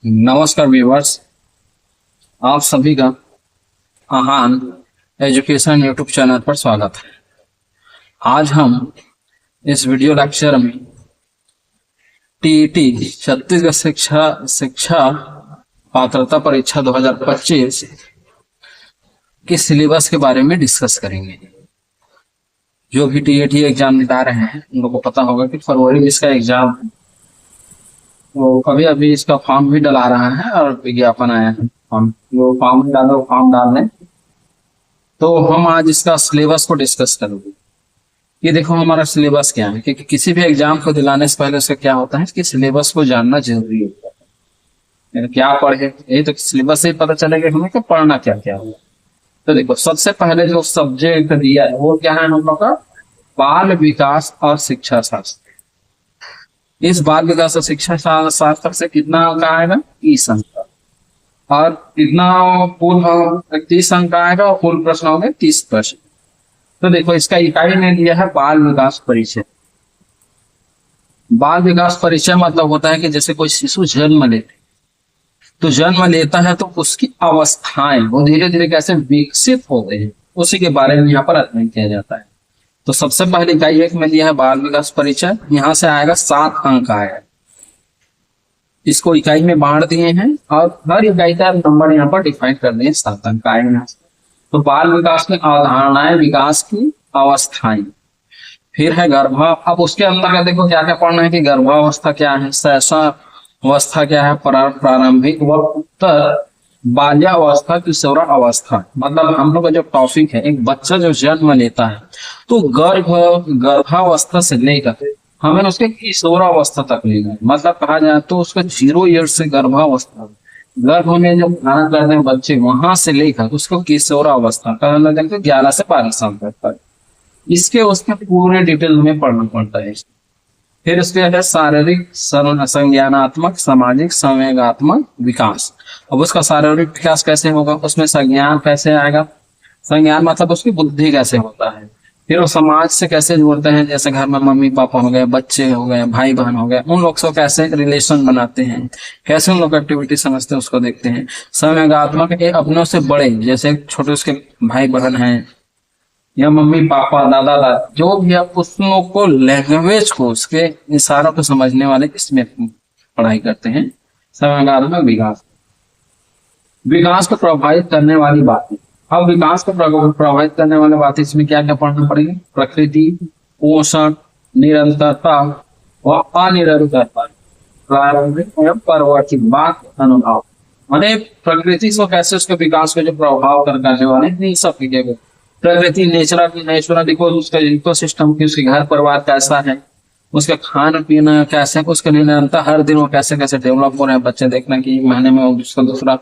नमस्कार व्यूवर्स। आप सभी का आहान एजुकेशन यूट्यूब चैनल पर स्वागत है। आज हम इस वीडियो लेक्चर में टीईटी छत्तीसगढ़ शिक्षा पात्रता परीक्षा 2025 के सिलेबस के बारे में डिस्कस करेंगे। जो भी टीईटी एग्जाम निकाल रहे हैं उन लोगों को पता होगा कि फरवरी में इसका एग्जाम है। तो अभी अभी इसका फॉर्म भी डला रहा है और विज्ञापन आया है। हम जो फॉर्म डालो फॉर्म डाल लें। तो हम आज इसका सिलेबस को डिस्कस करेंगे। ये देखो हमारा सिलेबस क्या है, क्योंकि किसी भी एग्जाम को दिलाने से पहले उसका क्या होता है कि सिलेबस को जानना जरूरी होता है। क्या पढ़े, यही तो सिलेबस से पता चलेगा हमें कि पढ़ना क्या क्या है। तो देखो सबसे पहले जो सब्जेक्ट दिया है वो क्या है हम लोग का, बाल विकास और शिक्षा शास्त्र। इस बाल विकास और शिक्षा शास्त्र से कितना अंक आएगा, 30 अंक। और कितना कुल 30 अंक आएगा और कुल प्रश्न होंगे 30 प्रश्न। तो देखो इसका इकाई ने दिया है बाल विकास परिचय। बाल विकास परिचय मतलब होता है कि जैसे कोई शिशु जन्म लेते तो जन्म लेता है तो उसकी अवस्थाएं वो धीरे धीरे कैसे विकसित होते हैं उसी के बारे में यहाँ पर अध्ययन किया जाता है। तो सबसे पहले इकाई एक में दिया है बाल विकास परिचय। यहाँ से आएगा 7 अंक आएगा। इसको इकाई में बांट दिए हैं और हर इकाई का नंबर यहाँ पर डिफाइन कर दिए, 7 अंक आएंगे यहाँ से। तो बाल विकास की अवधारणाएं, विकास की अवस्थाएं, फिर है गर्भा। अब उसके अंदर का देखो क्या क्या पढ़ना है कि गर्भावस्था क्या है, शैशवावस्था क्या है, प्रारंभिक व उत्तर बाल्यावस्था, किशोरावस्था। मतलब हम लोग का जो टॉपिक है, एक बच्चा जो जन्म लेता है तो गर्भावस्था से लेकर हमें उसके किशोरावस्था तक लेना है। मतलब कहा जाए तो उसका 0 ईयर से गर्भावस्था, गर्भ में जब धारण करते हैं बच्चे, वहां से लेकर उसको किशोरावस्था का 11 से 12 साल तक। इसके उसके पूरे डिटेल में पढ़ना पड़ता है। फिर उसके है शारीरिक संज्ञानात्मक सामाजिक संवेगात्मक विकास। अब उसका शारीरिक विकास कैसे होगा, उसमें संज्ञान कैसे आएगा, संज्ञान मतलब उसकी बुद्धि कैसे होता है। फिर वो समाज से कैसे जुड़ते हैं, जैसे घर में मम्मी पापा हो गए, बच्चे हो गए, भाई बहन हो गए, उन लोग से कैसे रिलेशन बनाते हैं, कैसे उन लोग एक्टिविटी समझते हैं उसको देखते हैं। संवेगात्मक अपनों से बड़े, जैसे छोटे उसके भाई बहन हैं या मम्मी पापा दादा दादी जो भी है, उस लोग को लैंग्वेज को उसके इशारों को समझने वाले इसमें पढ़ाई करते हैं। संवेगात्मक विकास, विकास को प्रभावित करने वाली बातें। अब विकास को प्रभावित करने वाली बातें इसमें क्या क्या पढ़ना पड़ेगी, प्रकृति, पोषण, निरंतरता व अनिरंतरता, प्रारंभिक एवं परिवर्तित अनुभव। मैंने प्रकृति को कैसे उसके विकास को जो प्रभाव करने वाले सब प्रकृति, नेचुरल देखो उसका इकोसिस्टम की, उसके घर परिवार कैसा है, उसका खाना पीना कैसे, उसके निरंतर हर दिन वो कैसे कैसे डेवलप हो रहे हैं बच्चे। देखना कि महीने में उसका दूसरा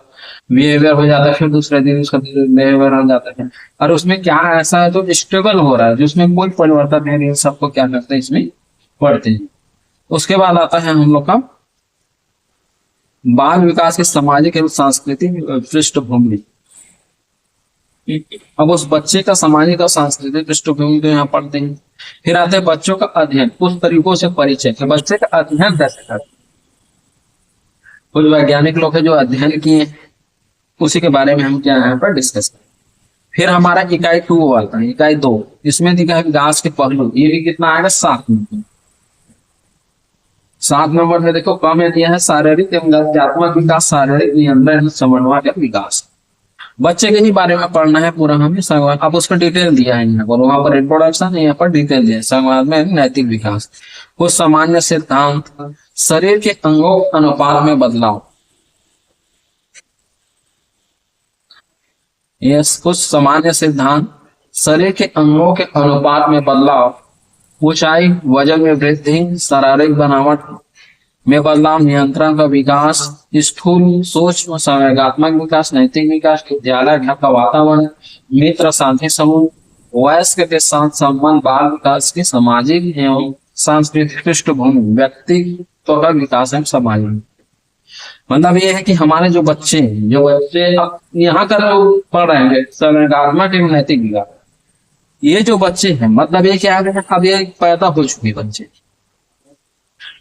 बिहेवियर हो जाता है, फिर दूसरे दिन उसका बिहेवियर हो जाता है, और उसमें क्या ऐसा है जो स्टेबल हो रहा है, जिसमें कोई परिवर्तन नहीं है। सबको क्या करते हैं इसमें पढ़ते हैं। उसके बाद आता है हम लोग का बाल विकास की सामाजिक एवं सांस्कृतिक पृष्ठभूमि। अब उस बच्चे का सामाजिक और सांस्कृतिक पृष्ठभूमि को यहाँ पढ़ते हैं। फिर आते हैं बच्चों का अध्ययन, कुछ तरीकों से परिचय कि बच्चे का अध्ययन कैसे करते। कुछ वैज्ञानिक लोग हैं जो अध्ययन किए, उसी के बारे में हम क्या यहाँ पर डिस्कस करें। फिर हमारा इकाई 2 आता है, इकाई 2, इसमें दिखा है विकास के पहलू। ये भी कितना आएगा, 7 नंबर। 7 नंबर में देखो कम है दिया है शारीरिक एवं ज्ञानात्मक विकास, शारीरिक नियंत्रण समन्वय विकास। बच्चे के ही बारे में पढ़ना है पूरा हमें। संवाद, अब उसका डिटेल दिया है यहाँ पर, वहां पर इंट्रोडक्शन है, यहाँ पर डिटेल दिया है। संवाद में नैतिक विकास, कुछ सामान्य सिद्धांत, शरीर के अंगों अनुपात में बदलाव। यस, कुछ सामान्य सिद्धांत, शरीर के अंगों के अनुपात में बदलाव, ऊंचाई, वजन में वृद्धि, शारीरिक बनावट में बदलाव, नियंत्रण का विकास, स्थूल सूक्ष्म संवेगात्मक विकास, नैतिक विकास, विद्यालय घर का वातावरण, मित्र साथी समूह, वयस्क के साथ संबंध, बाल विकास की सामाजिक एवं सांस्कृतिक पृष्ठभूमि, व्यक्तित्व का विकास एवं समाज। मतलब ये है कि हमारे जो बच्चे यहाँ का जो पढ़ रहे हैं संवेगात्मक एवं नैतिक विकास, ये जो बच्चे हैं मतलब ये क्या है, अब ये पैदा हो चुके बच्चे,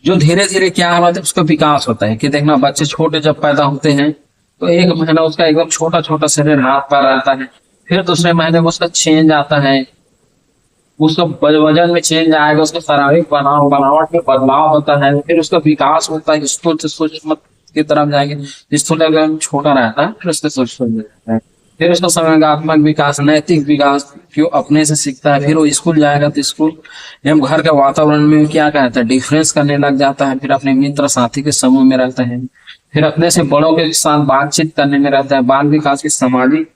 जो धीरे धीरे क्या होता है उसका विकास होता है। कि देखना बच्चे छोटे जब पैदा होते हैं तो एक महीना उसका एकदम छोटा छोटा शरीर हाथ पैर रहता है, फिर दूसरे महीने में उसका चेंज आता है, उसका वजन में चेंज आएगा, उसका शारीरिक बनावट में बदलाव होता है, फिर उसका विकास होता है, स्थूल से सूक्ष्म की तरफ जाएंगे। स्थूल अगर छोटा रहता है फिर उससे सूक्ष्म रहता है, फिर उसका संवेगात्मक विकास, नैतिक विकास, फिर अपने से सीखता है, फिर वो स्कूल जाएगा तो स्कूल एवं घर के वातावरण में क्या कहता है डिफरेंस करने लग जाता है, फिर अपने मित्र साथी के समूह में रहता है, फिर अपने से बड़ों के साथ बातचीत करने में रहता है। बाल विकास की सामाजिक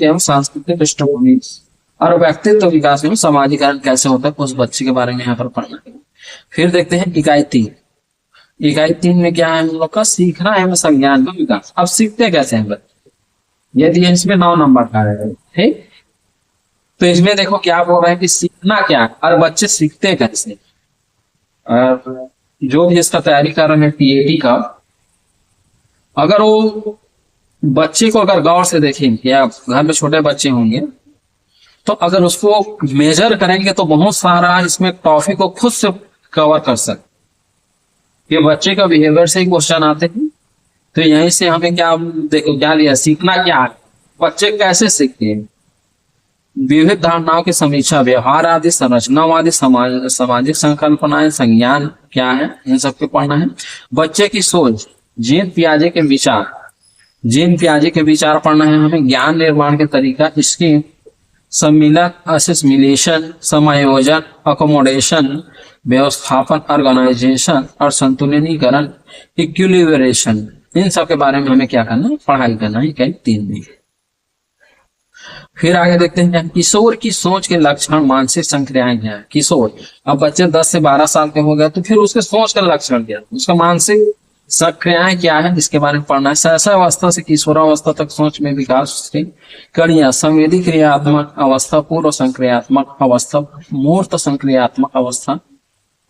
एवं सांस्कृतिक पृष्ठभूमि और व्यक्तित्व विकास में समाजीकरण कैसे होता है उस बच्चे के बारे में यहाँ पर पढ़ना है। फिर देखते हैं इकाई 3। इकाई 3 में क्या है हम लोग का सीखना एवं संज्ञान का विकास। अब सीखते कैसे हैं बच्चे, यदि इसमें 9 नंबर का है, ठीक। तो इसमें देखो क्या बोल रहा है कि सीखना क्या है और बच्चे सीखते कैसे। जो भी इसका तैयारी कर रहे हैं टीएटी का, अगर वो बच्चे को अगर गौर से देखेंगे या घर में छोटे बच्चे होंगे तो अगर उसको मेजर करेंगे तो बहुत सारा इसमें टॉपिक को खुद से कवर कर सकते। ये बच्चे का बिहेवियर से ही क्वेश्चन आते हैं। तो यहीं से हमें क्या देखो क्या लिया, सीखना क्या है, बच्चे कैसे सीखते हैं, विविध धारणाओं की समीक्षा, व्यवहार आदि, संरचनावादी सामाजिक संकल्पनाएं, संज्ञान क्या है, इन सबको पढ़ना है। बच्चे की सोच, जीन पियाजे के विचार पढ़ना है हमें। ज्ञान निर्माण के तरीका, इसकी सम्मिलक, असिमिलेशन, समायोजन, अकोमोडेशन, व्यवस्थापन, ऑर्गेनाइजेशन और संतुलिनीकरण, इक्विलिब्रेशन, इन सब के बारे में हमें क्या करना है, पढ़ाई करना है इकाई 3 में। फिर आगे देखते हैं किशोर की सोच के लक्षण, मानसिक संक्रियाएं क्या है। किशोर, अब बच्चे 10 से 12 साल के हो गए तो फिर उसके सोच का लक्षण क्या है, उसका मानसिक संक्रियाएं क्या है, इसके बारे में पढ़ना है। शैशवावस्था से किशोरावस्था तक सोच में विकास की कड़ियां, संवेदी क्रियात्मक अवस्था, पूर्व संक्रियात्मक अवस्था, मूर्त संक्रियात्मक अवस्था,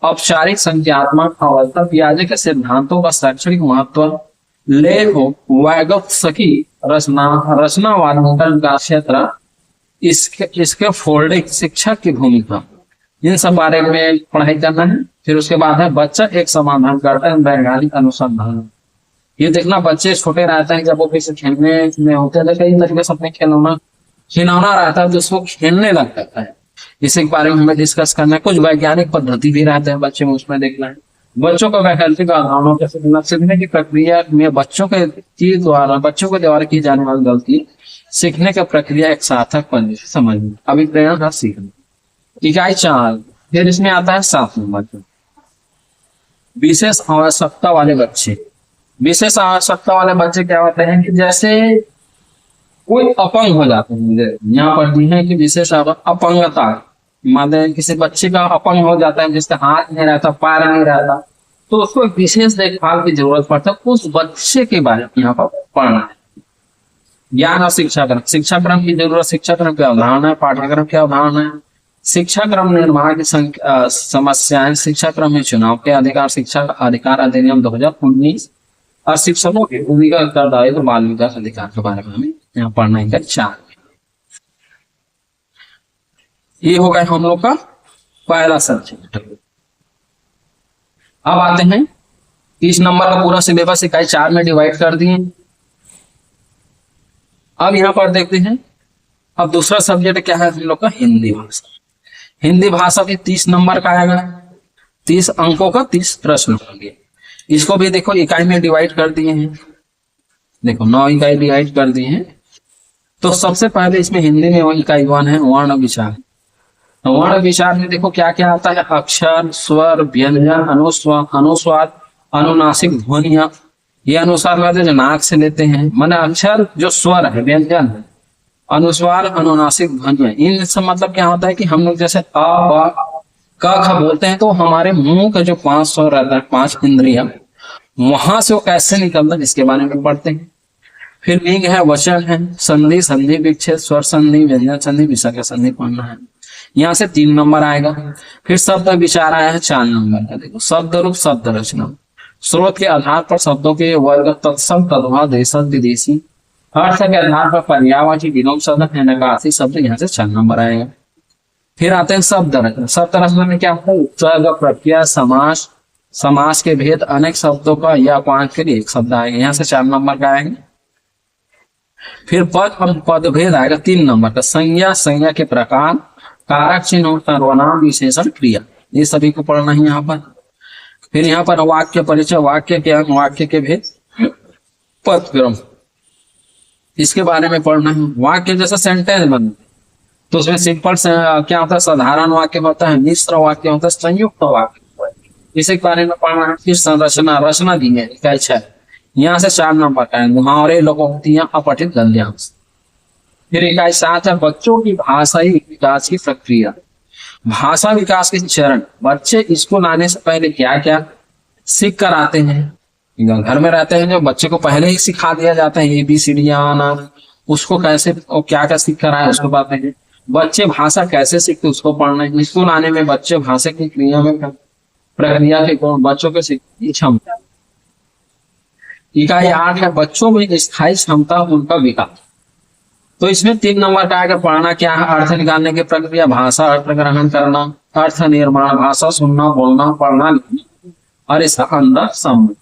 औपचारिक संज्ञात्मक अवस्था, पियाजे के सिद्धांतों का शैक्षणिक महत्व, लेखो वैगत्सकी रचनावाद का क्षेत्र, इसके फोल्डिंग, शिक्षक की भूमिका, इन सब बारे में पढ़ाई करना है। फिर उसके बाद है बच्चा एक समाधान करता है, वैज्ञानिक अनुसंधान। ये देखना बच्चे छोटे रहते हैं जब वो किसी खेलने में होते हैं तो कई तरीके से अपने खिलौना रहता है तो उसको खेलने लग जाता है। इसी के बारे में हमें डिस्कस करना है। कुछ वैज्ञानिक पद्धति भी रहते हैं बच्चे में, उसमें देखना है। बच्चों को वैकल्पिक अवधारणाओं के सीखने की प्रक्रिया में बच्चों के द्वारा की जाने वाली गलती, सीखने की प्रक्रिया एक सार्थक पद्धति से समझना, अभिप्रेरण का सीखना। इकाई 4, फिर इसमें आता है 7 नंबर, विशेष आवश्यकता वाले बच्चे। विशेष आवश्यकता वाले बच्चे क्या होते हैं कि जैसे कोई अपंग हो जाते हैं, यहाँ पर दी है कि विशेष अपंगता, मान किसी बच्चे का अपंग हो जाता है, जिसका हाथ नहीं रहता, पैर नहीं रहता, तो उसको विशेष देखभाल की जरूरत पड़ता है। उस बच्चे के बारे में यहाँ पर पढ़ना है। ज्ञान और शिक्षाक्रम, शिक्षाक्रम की जरूरत, शिक्षाक्रम की अवधारणा है, पाठ्यक्रम की अवधारणा है, शिक्षाक्रम निर्माण की समस्याएं, शिक्षाक्रम में चुनाव के अधिकार, शिक्षा अधिकार अधिनियम 2019 और शिक्षकों की भूमिका, उत्तरदायित्व, बाल विकास अधिकार के बारे में हमें यहाँ पढ़ना है। 4 ये हो गया हम लोग का पहला सब्जेक्ट। अब आते हैं 30 नंबर का पूरा सिलेबस इकाई 4 में डिवाइड कर दिए। अब यहाँ पर देखते हैं अब दूसरा सब्जेक्ट क्या है हम लोग का, हिंदी भाषा। हिंदी भाषा भी 30 नंबर का आएगा, 30 अंकों का 30 प्रश्न होंगे। इसको भी देखो इकाई में डिवाइड कर दिए हैं, देखो 9 इकाई डिवाइड कर दिए हैं। तो सबसे पहले इसमें हिंदी में इकाई 1 है वर्ण विचार। वर्ण विचार में देखो क्या क्या आता है, अक्षर, स्वर, व्यंजन, अनुस्वार, अनुनासिक ध्वनियां। ये अनुसार वाले जो नाक से लेते हैं, माने अक्षर जो स्वर है, व्यंजन है, अनुस्वार, अनुनासिक ध्वनियां, इन सब मतलब क्या होता है कि हम लोग जैसे अ ब क ख बोलते हैं तो हमारे मुंह का जो 5 स्वर रहता है, 5 इंद्रियां, वहां से वो कैसे निकलता है इसके बारे में पढ़ते हैं। फिर लिंग है, वचन है, संधि, संधि विच्छेद, स्वर संधि, व्यंजन संधि, विसर्ग संधि पढ़ना है। यहाँ से 3 नंबर आएगा। फिर शब्द विचार आया है 4 नंबर का। देखो शब्द रूप, शब्द रचना, स्रोत के आधार पर शब्दों के वर्ग, तत्सम, तद्भव, देशज, विदेशी, अर्थ के आधार पर पर्यायवाची, विलोम शब्द, नकारात्मक शब्द, यहाँ से 4 नंबर आएगा। फिर आते हैं शब्द रचना। शब्द रचना में क्या होता है, उपसर्ग, प्रत्यय, समास, समास के भेद, अनेक शब्दों का या वाक्य के लिए एक शब्द आएगा, यहाँ से 4 नंबर का आएंगे। फिर पद और पद भेद आएगा 3 नंबर का। संज्ञा, संज्ञा के प्रकार, कारक चिन्ह, सर्वनाम, विशेषण, क्रिया, ये सभी को पढ़ना है यहाँ पर। फिर यहाँ पर वाक्य परिचय, वाक्य के अंग, वाक्य के भेद, पद क्रम, इसके बारे में पढ़ना है। वाक्य जैसा सेंटेंस बन तो उसमें सिंपल से क्या होता है, साधारण वाक्य होता है, मिश्र वाक्य होता है, संयुक्त वाक्य, इसी के बारे में पढ़ना है। फिर संरचना, रचना दी है कैसा है, यहाँ से 4 नंबर का है। मुहावरे, लोकोक्तियां, अपठित गद्यांश। फिर इकाई 7 है बच्चों की भाषाई विकास की प्रक्रिया। भाषा विकास के चरण, बच्चे स्कूल आने से पहले क्या क्या सीख कर आते हैं। घर में रहते हैं जो बच्चे को पहले ही सिखा दिया जाता है ABCD आना, उसको कैसे और क्या क्या सीख कर आए उसको बातें हैं। बच्चे भाषा कैसे सीखते उसको पढ़ना है। स्कूल आने में बच्चे भाषा की क्रिया में प्रक्रिया के गुण, बच्चों के सीखने की क्षमता। इकाई 8 है बच्चों में स्थायी क्षमता, उनका विकास। तो इसमें 3 नंबर का आगे पढ़ना क्या है, अर्थ निकालने की प्रक्रिया, भाषा अर्थ ग्रहण करना, अर्थ निर्माण, भाषा सुनना, बोलना, पढ़ना, लिखना और इसका अंदर समझ।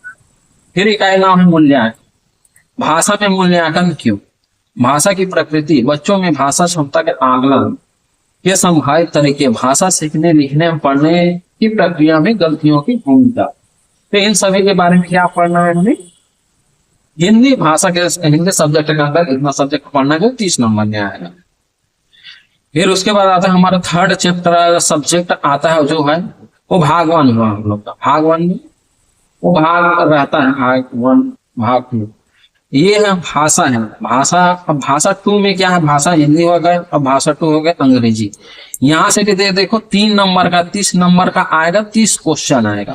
फिर इकाई 9 है मूल्यांकन। भाषा में मूल्यांकन क्यों, भाषा की प्रकृति, बच्चों में भाषा क्षमता के आकलन के संभावित तरीके, भाषा सीखने, लिखने, पढ़ने की प्रक्रिया में गलतियों की भूमिका। तो इन सभी के बारे में क्या पढ़ना है हमें। हिंदी भाषा के हिंदी सब्जेक्ट के अंदर इतना सब्जेक्ट पढ़ना है 30 नंबर में आएगा। फिर उसके बाद आता है हमारा 3rd चैप्टर सब्जेक्ट आता है जो है वो भाग 1 हुआ हम लोग का। भाग 1 में वो भाग रहता है भाग 1, भाग 2, ये है भाषा है। भाषा, अब भाषा 2 में क्या है, भाषा हिंदी हो गए, अब भाषा 2 हो गए अंग्रेजी। यहां से भी देखो 3 नंबर का 30 नंबर का आएगा, 30 क्वेश्चन आएगा।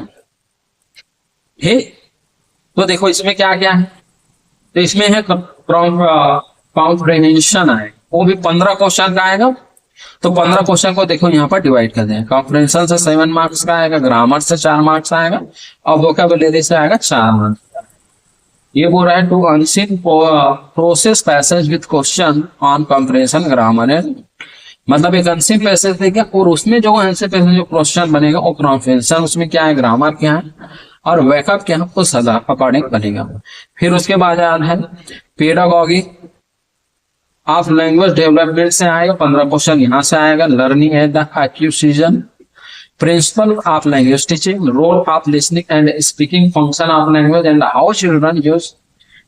ठीक, तो देखो इसमें क्या क्या है, तो इसमें है कॉम्प्रिहेंशन है, वो भी 15 क्वेश्चन का आएगा। तो 15 क्वेश्चन को देखो यहाँ पर डिवाइड कर दें। कॉम्प्रिहेंशन से 7 मार्क्स का आएगा, ग्रामर से 4 मार्क्स आएगा और वोकैबुलरी से आएगा 4 मार्क्स। ये बोल रहा है two unseen prose passage with question on comprehension grammar है, मतलब एक अनसीन पैसेज देगा और उसमें जो आंसर पैसेज जो क्वेश्चन बनेगा वो कॉम्प्रिहेंशन, उसमें क्या है, ग्रामर क्या है और वैकअप क्या है, उस अकॉर्डिंग बनेगा। फिर उसके बाद है पेडागॉजी ऑफ लैंग्वेज डेवलपमेंट से आएगा, 15 क्वेश्चन यहाँ से आएगा। Learning at the acquisition, principle of language teaching, role of listening and speaking, function of language and how children use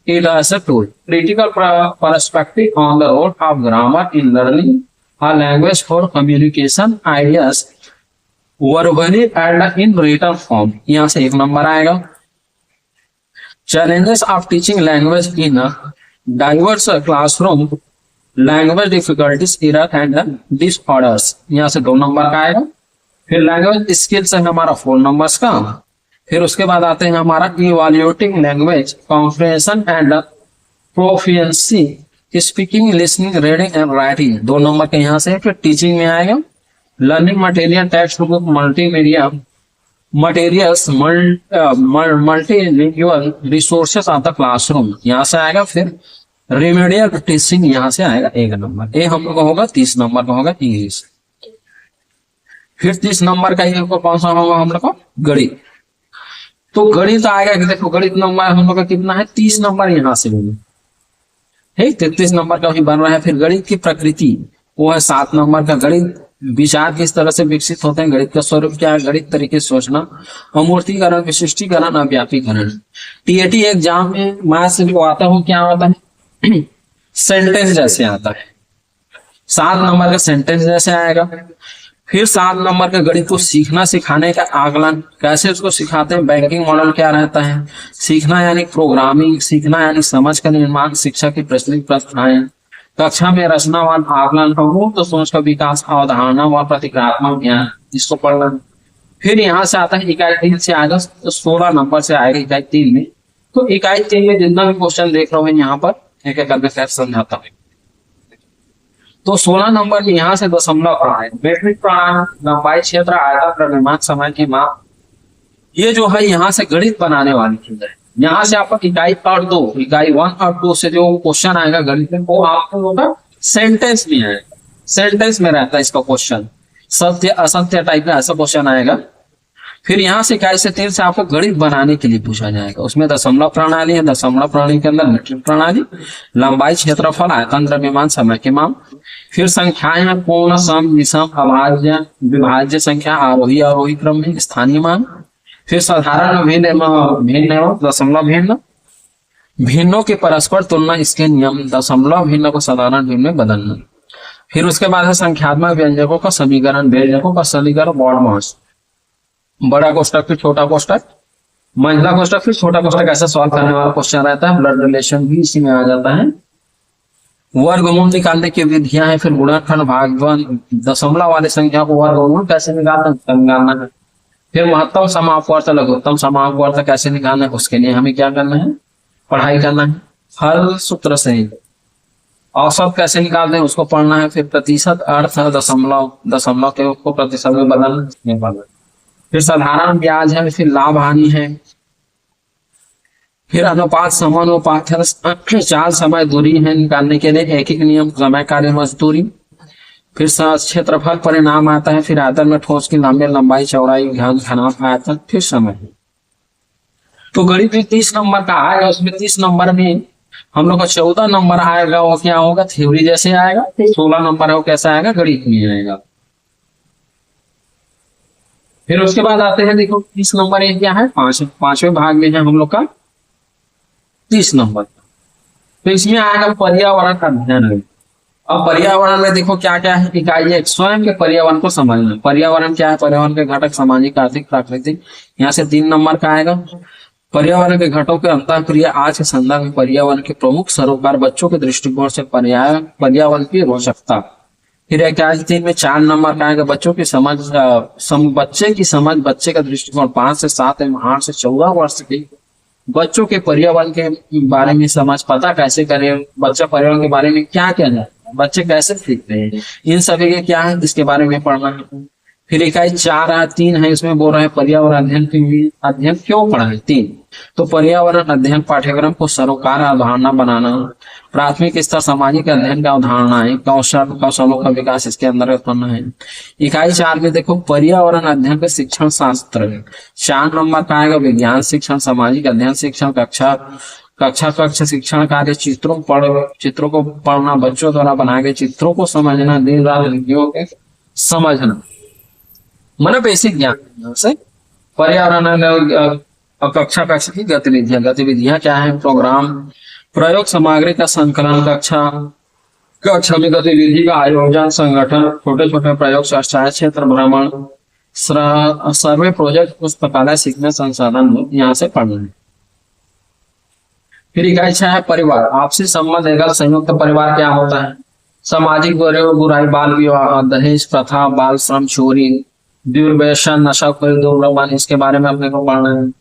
it as a tool, critical perspective on the role of grammar in learning a language for communication ideas verbally and in written form, यहाँ से 1 number आएगा। challenges of teaching language in a diverse classroom, language difficulties, error and disorders, यहाँ से 2 number का आएगा। फिर language skills है हमारा 4 नंबर्स का। फिर उसके बाद आते हैं हमारा evaluating language comprehension and proficiency, speaking, listening, reading and writing, 2 number के यहाँ से। फिर टीचिंग में आएगा learning material, text book, multimedia materials, multilingual resources of the classroom, यहाँ से आएगा। फिर रिमेडियल टीचिंग यहाँ से आएगा 1 नंबर। ये हम लोग का होगा 30 नंबर का होगा इंग्लिश। फिर 30 नंबर का ये कौन सा होगा हम लोग का, गणित। तो गणित आएगा कि देखो गणित नंबर हम लोग का कितना है, 30 नंबर यहाँ से होगा। ठीक, 33 नंबर का भी बन रहा है। फिर गणित की प्रकृति वो है 7 नंबर का। गणित विचार किस तरह से विकसित होते हैं, गणित का स्वरूप क्या है, गणित तरीके से सोचना, अमूर्तीकरण, विशिष्टीकरण, अव्यापीकरण। टीएटी एग्जाम में मैथ्स को आता हो क्या आता है सेंटेंस जैसे आता है, 7 नंबर का सेंटेंस जैसे आएगा। फिर 7 नंबर का गणित को सीखना सिखाने का आकलन, कैसे उसको सिखाते हैं, बैंकिंग मॉडल क्या रहता है, सीखना यानी प्रोग्रामिंग, सीखना यानी समझ का निर्माण, शिक्षा की प्रचलित प्रथाएं, कक्षा में रचनावान आकलन, तो सोच का विकास, अवधारणा व प्रतिक्रियात्मक ज्ञान, इसको पढ़ना। फिर यहाँ से आता है इकाई 3 से आएगा, तो 16 नंबर से आएगा इकाई 3 में। तो इकाई 3 में जितना भी क्वेश्चन देख रहे हो यहाँ पर एक एक करके समझाता हूँ। तो 16 नंबर में यहाँ से दशमलव प्रणाली, मीट्रिक प्रणाली, लंबाई, क्षेत्र, आयतन, द्रव्यमान, समय की माप, ये जो है यहाँ से गणित बनाने वाली चीज है। यहाँ से आपका इकाई 2, इकाई 1 और 2 से जो क्वेश्चन आएगा गणित में वो आपको होगा सेंटेंस में है, सेंटेंस में रहता है इसका क्वेश्चन। सत्य असत्य टाइप का ऐसा क्वेश्चन आएगा। फिर यहाँ से 21 से 3 से आपको गणित बनाने के लिए पूछा जाएगा। उसमें दशमलव प्रणाली है, दशमलव प्रणाली के अंदर मीट्रिक प्रणाली, लंबाई, क्षेत्रफल, आयतन, द्रव्यमान, समय के माप। फिर संख्याएं हैं, पूर्ण, सम, विषम, अभाज्य, विभाज्य संख्या, आरोही अवरोही क्रम में, स्थानीय मान। फिर साधारण, भिन्न, भिन्न एवं दशमलव भिन्न, भिन्नों की परस्पर तुलना, इसके नियम, दशमलव भिन्न को साधारण भिन्न में बदलना। फिर उसके बाद है संख्यात्मक व्यंजकों का समीकरण, व्यंजकों का समीकरण, बॉड मास, बड़ा कोष्टक फिर छोटा कोष्टक, मंझला कोष्टक फिर छोटा कोष्टक, ऐसा सॉल्व करने वाला क्वेश्चन रहता है। ब्लड रिलेशन भी इसी में आ जाता है। वर्गमूल निकालने की विधियां हैं, फिर गुणनखंड, भागफल, दशमलव वाली संख्या को वर्गमूल कैसे निकालना है। फिर महत्तम समापवर्त, लघुत्तम समापवर्त कैसे निकालना है, उसके लिए हमें क्या करना है, पढ़ाई करना है। हर सूत्र से औसत कैसे निकालते हैं उसको पढ़ना है। फिर प्रतिशत, अर्थ, दशमलव, दशमलव के उसको प्रतिशत में बदलना। फिर साधारण ब्याज है, फिर लाभ हानि है, फिर अनुपात, समानुपात है, चाल, समय, दूरी है निकालने के लिए, एक एक नियम, समय, कार्य, मजदूरी। फिर क्षेत्रफल परिणाम आता है। फिर आयतन में ठोस की लंबाई, लंबाई, चौड़ाई, घनाभ, आयतन, फिर समय। तो गणित में 30 नंबर का आएगा। उसमें 30 नंबर में हम लोग का 14 नंबर आएगा, वो क्या होगा, थ्योरी जैसे आएगा। 16 नंबर है वो कैसा आएगा, गणित में आएगा। फिर उसके बाद आते हैं, देखो 30 नंबर ये क्या है, पांचवें भाग में है हम लोग का 30 नंबर। तो इसमें आएगा पर्यावरण का अध्ययन। अब पर्यावरण में देखो क्या क्या है, इकाई एक, स्वयं के पर्यावरण को समझना। पर्यावरण क्या है, पर्यावरण के घटक, सामाजिक, आर्थिक, प्राकृतिक, यहाँ से 3 नंबर का आएगा। पर्यावरण के घटकों के अंतःक्रिया, आज के संदर्भ में पर्यावरण के प्रमुख सरोकार, बच्चों के दृष्टिकोण से पर्यावरण की रोचकता। फिर इकाई 3 में 4 नंबर का आएगा, बच्चों की समझ, बच्चे की समझ, बच्चे का दृष्टिकोण। 5 से 7 एवं 8 से 14 वर्ष के बच्चों के पर्यावरण के बारे में समझ, पता कैसे करें, बच्चा पर्यावरण के बारे में क्या क्या है, बच्चे कैसे सीखते हैं, इन सभी के क्या है, इसके बारे में पढ़ना है। फिर इकाई 4-3 है, इसमें बोल रहे हैं पर्यावरण अध्ययन क्यों पढ़ा है। 3 तो पर्यावरण अध्ययन पाठ्यक्रम को सरोकार अवधारणा बनाना, प्राथमिक स्तर सामाजिक अध्ययन का अवधारणा है, कौशलों का विकास इसके अंदर करना है। इकाई 4 में देखो पर्यावरण अध्ययन का शिक्षण शास्त्र, 4 नंबर का आएगा, विज्ञान शिक्षण, सामाजिक अध्ययन शिक्षण, कक्षा शिक्षण कार्य, चित्रों को पढ़ना, बच्चों द्वारा बनाए गए चित्रों को समझना, दिन रात विधियों के समझना, मतलब बेसिक ज्ञान से। पर्यावरण कक्षा की गतिविधियां क्या है, प्रोग्राम, प्रयोग सामग्री का संकलन, कक्षा में गतिविधि का आयोजन, संगठन, छोटे छोटे प्रयोग, चर्चाएं, क्षेत्र भ्रमण, सर्वे, प्रोजेक्ट, पुस्तकालय, सीखने संसाधन यहाँ से पढ़ना है। फिर इकाई 6 है परिवार, आपसी संबंध, एकल संयुक्त परिवार क्या होता है, सामाजिक बुराई, बाल विवाह, दहेज प्रथा, बाल श्रम, चोरी, दुर्व्यसन, नशा, धूम्रपान, इसके बारे में अपने को पढ़ना है।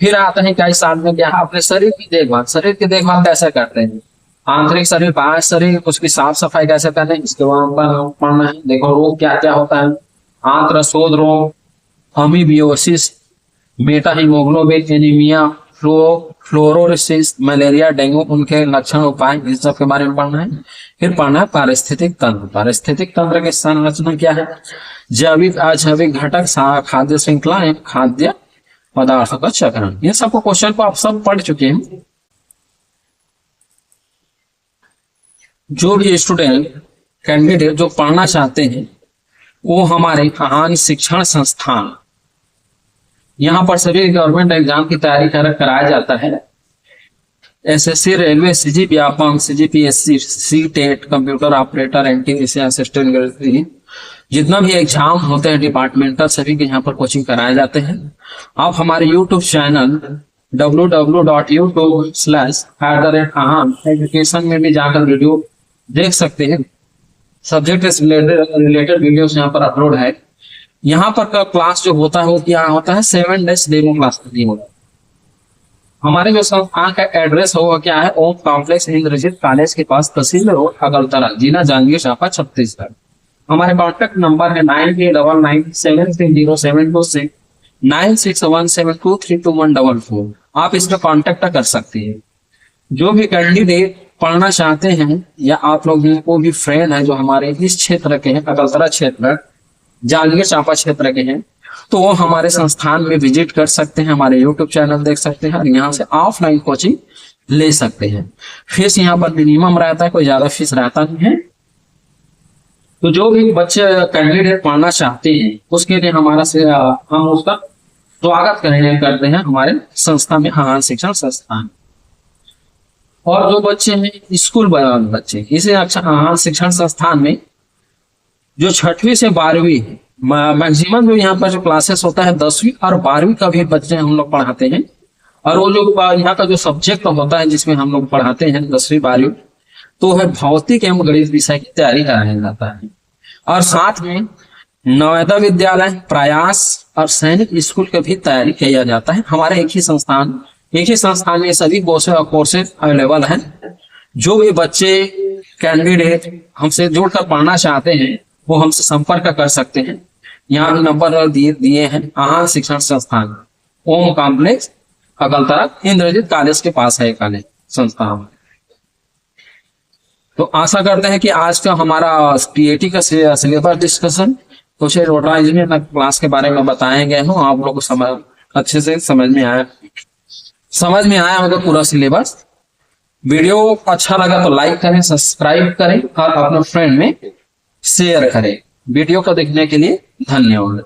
फिर आता है इकाई 7 में क्या, अपने शरीर की देखभाल, शरीर की देखभाल कैसे करते हैं, आंतरिक शरीर, बाह्य शरीर, उसकी साफ सफाई कैसे करते हैं, इसके बारे में पढ़ना है। देखो रोग क्या क्या होता है, आंत्र शोध रोग, अमीबियोसिस, बेटा haemoglobin anaemia, fluorosis, malaria, dengue, उनके लक्षण, उपाय, इस सब के बारे में पढ़ना है। फिर पढ़ना है पारिस्थितिक तंत्र, पारिस्थितिक तंत्र की संरचना क्या है, जैविक अजैविक घटक, खाद्य श्रृंखला, खाद्य पदार्थों का चक्रण, ये सबको क्वेश्चन को आप सब पढ़ चुके हैं। जो भी स्टूडेंट कैंडिडेट जो पढ़ना चाहते हैं वो हमारे महान शिक्षण संस्थान, यहाँ पर सभी गवर्नमेंट एग्जाम की तैयारी कराया जाता है। SSC, railway, CG Vyapam, CGPSC, CTET, computer operator, NTPC assistant, जितना भी एग्जाम होते हैं डिपार्टमेंटल, सभी के यहाँ पर कोचिंग कराए जाते हैं। आप हमारे यूट्यूब चैनल www.youtube/@ahan एजुकेशन में भी जाकर वीडियो देख सकते हैं। सब्जेक्ट रिलेटेड वीडियोस यहाँ पर अपलोड है। यहाँ पर का क्लास जो होता है वो क्या होता है, 7 डेज डेमो क्लास होता है। हमारे जो संस्थान का एड्रेस होगा क्या है, ओम कॉम्प्लेक्स इंद्रजीत कॉलेज के पास, तहसील रोड, अगरतला, जिला जांजगीर चांपा, छत्तीसगढ़। हमारे कॉन्टेक्ट नंबर है 9899730726 9617723214। आप इसमें कॉन्टेक्ट कर सकते हैं। जो भी कैंडिडेट पढ़ना चाहते हैं या आप लोगों को भी फ्रेंड है जो हमारे इस क्षेत्र के हैं, अगरतला क्षेत्र, जांजगीर चांपा क्षेत्र के हैं तो वो हमारे संस्थान में विजिट कर सकते हैं, हमारे यूट्यूब चैनल देख सकते हैं और यहाँ से ऑफलाइन कोचिंग ले सकते हैं। फीस यहाँ पर मिनिमम रहता है, कोई ज्यादा फीस रहता नहीं है। तो जो भी बच्चे कैंडिडेट पढ़ना चाहते हैं उसके लिए हम उसका स्वागत करते हैं हमारे संस्था में, महान शिक्षण संस्थान। और जो बच्चे हैं स्कूल बच्चे, इसे अच्छा महान शिक्षण संस्थान में जो 6वीं से 12वीं मैक्सिमम जो यहाँ पर जो क्लासेस होता है 10वीं और 12वीं का भी बच्चे हम लोग पढ़ाते हैं। और वो जो यहाँ का जो सब्जेक्ट होता है जिसमें हम लोग पढ़ाते हैं 10वीं 12वीं, तो है भौतिक एवं गणित विषय की तैयारी कराया जाता है। और साथ में नवोदय विद्यालय, प्रयास और सैनिक स्कूल की भी तैयारी किया जाता है। हमारे एक ही संस्थान में सभी कोर्सेज अवेलेबल हैं। जो भी बच्चे कैंडिडेट हमसे जुड़कर पढ़ना चाहते हैं वो हमसे संपर्क कर सकते हैं। यहाँ भी नंबर दिए हैं। महान शिक्षण संस्थान, ओम कॉम्प्लेक्स, अगलतरा, इंद्रजीत कॉलेज के पास है कॉलेज संस्थान। तो आशा करते हैं कि आज का हमारा टीएटी का सिलेबस डिस्कशन कुछ एडवर्टाइजमेंट क्लास के बारे में बताए गए हो, आप लोग को अच्छे से समझ में आया होगा पूरा सिलेबस। वीडियो अच्छा लगा तो लाइक करें, सब्सक्राइब करें और अपने फ्रेंड में शेयर करें। वीडियो को देखने के लिए धन्यवाद।